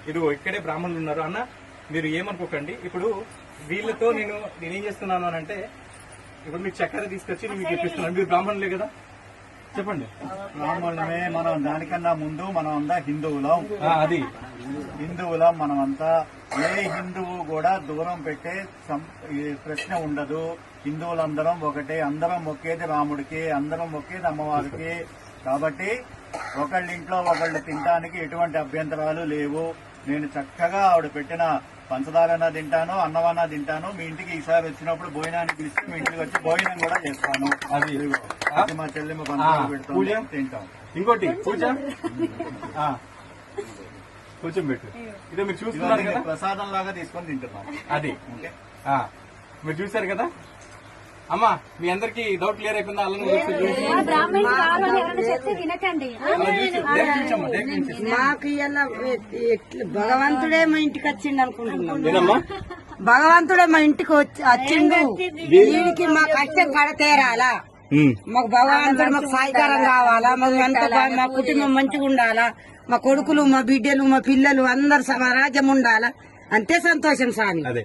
ఇదిగో ఇక్కడే బ్రాహ్మణులు ఉన్నారు అన్న, మీరు ఏమనుకోకండి. ఇప్పుడు వీళ్ళతో నేనేం చేస్తున్నాను అని అంటే, ఇప్పుడు మీకు చక్కెర తీసుకొచ్చి మీకు ఇప్పిస్తున్నాను. మీరు బ్రాహ్మణులే కదా, చెప్పండి. బ్రాహ్మణులమే మనం. దానికన్నా ముందు మనం అంతా హిందువులం. అది హిందువులం మనమంతా. ఏ హిందువు కూడా దూరం పెట్టే ప్రశ్న ఉండదు. హిందువులందరం ఒకటే, అందరం మొక్కేది రాముడికి, అందరం మొక్కేది అమ్మవారికి. కాబట్టి ఒకళ్ళింట్లో ఒకళ్ళు తినడానికి ఎటువంటి అభ్యంతరాలు లేవు. నేను చక్కగా ఆవిడ పెట్టిన పంచదారన్నా తింటాను, అన్నమన్నా తింటాను. మీ ఇంటికి ఈసారి వచ్చినప్పుడు భోజనానికి పిలిస్తే మీ ఇంటికి వచ్చి భోజనం కూడా చేస్తాను. అది మా చెల్లెమ్మ పంచదార పెడతాం, తింటాం. ఇంకోటి పూజ కొంచెం పెట్టు. ఇదే మీరు చూస్తున్నారు కదా, ప్రసాదం లాగా తీసుకొని తింటున్నాం. అది మీరు చూశారు కదా. అమ్మా, మీ అందరికి డౌట్ క్లియర్ అయిపోయిందా? మాకు ఇలా భగవంతుడే మా ఇంటికి వచ్చిండు అనుకుంటున్నాం. భగవంతుడే మా ఇంటికి వచ్చిండు. వీడికి మా కష్టం కడతేరాలా. మాకు భగవంతుడు మాకు సహకారం కావాలా. మాకు అంత మా కుటుంబం మంచిగా ఉండాలా. మా కొడుకులు, మా బిడ్డలు, మా పిల్లలు అందరు సమారాజ్యం ఉండాలా. అంతే సంతోషం స్వామి.